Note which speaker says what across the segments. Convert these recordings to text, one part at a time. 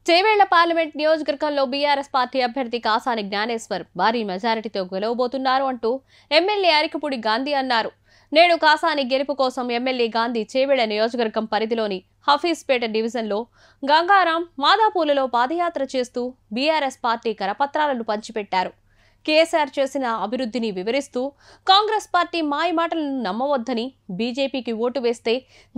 Speaker 1: Chevella parliament నియోజకవర్గంలో BRS party అభ్యర్థి కాసాని జ్ఞానేశ్వర్ భారీ మెజారిటీతో గెలవబోతున్నారు అంటూ ఎమ్మెల్యే అరికపూడి గాంధీ అన్నారు. నేడు కాసాని గెలుపు కోసం ఎమ్మెల్యే గాంధీ చేవేళ్ల నియోజకవర్గం పరిధిలోని హఫీజ్పేట డివిజన్లో గంగారాం మాదాపూలలో పాదయాత్ర చేస్తూ బీఆర్ఎస్ పార్టీ కరపత్రాలను పంచిపెట్టారు. కేసీఆర్ చేసిన అభివృద్ధిని వివరిస్తూ కాంగ్రెస్ పార్టీ మాయమాటలను నమ్మవద్దని, బీజేపీకి ఓటు వేస్తే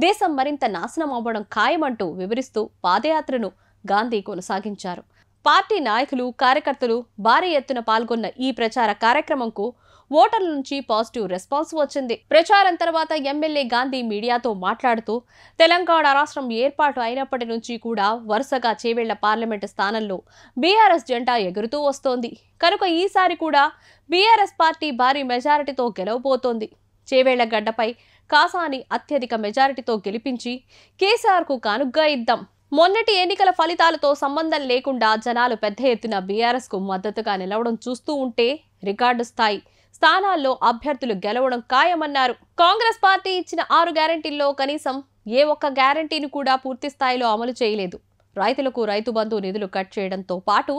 Speaker 1: దేశం మరింత నాశనం అవ్వడం ఖాయమంటూ వివరిస్తూ పాదయాత్రను గాంధీ కొనసాగించారు. పార్టీ నాయకులు, కార్యకర్తలు భారీ ఎత్తున పాల్గొన్న ఈ ప్రచార కార్యక్రమంకు ఓటర్ల నుంచి పాజిటివ్ రెస్పాన్స్ వచ్చింది. ప్రచారం తర్వాత ఎమ్మెల్యే గాంధీ మీడియాతో మాట్లాడుతూ తెలంగాణ రాష్ట్రం ఏర్పాటు అయినప్పటి నుంచి కూడా వరుసగా చేవేళ్ల పార్లమెంటు స్థానంలో బీఆర్ఎస్ జెండా ఎగురుతూ వస్తోంది. కనుక ఈసారి కూడా బీఆర్ఎస్ పార్టీ భారీ మెజారిటీతో గెలవబోతోంది. చేవేళ్ల గడ్డపై కాసాని అత్యధిక మెజారిటీతో గెలిపించి కేసీఆర్కు కానుగ్గా ఇద్దాం. మొన్నటి ఎన్నికల ఫలితాలతో సంబంధం లేకుండా జనాలు పెద్ద ఎత్తున బీఆర్ఎస్కు మద్దతుగా నిలవడం చూస్తూ ఉంటే రికార్డు స్థాయి స్థానాల్లో అభ్యర్థులు గెలవడం ఖాయమన్నారు. కాంగ్రెస్ పార్టీ ఇచ్చిన 6 గ్యారెంటీల్లో కనీసం ఏ ఒక్క గ్యారెంటీని కూడా పూర్తి స్థాయిలో అమలు చేయలేదు. రైతులకు రైతు బంధు నిధులు కట్ చేయడంతో పాటు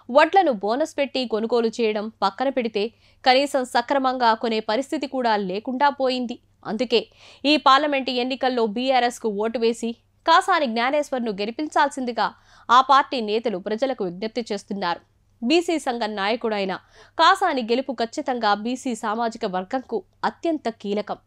Speaker 1: వడ్లను బోనస్ పెట్టి కొనుగోలు చేయడం పక్కన పెడితే కనీసం సక్రమంగా కొనే పరిస్థితి కూడా లేకుండా పోయింది. అందుకే ఈ పార్లమెంటు ఎన్నికల్లో బీఆర్ఎస్కు ఓటు వేసి కాసాని జ్ఞానేశ్వర్ను గెలిపించాల్సిందిగా ఆ పార్టీ నేతలు ప్రజలకు విజ్ఞప్తి చేస్తున్నారు. బీసీ సంఘం నాయకుడైన కాసాని గెలుపు ఖచ్చితంగా బీసీ సామాజిక వర్గంకు అత్యంత కీలకం.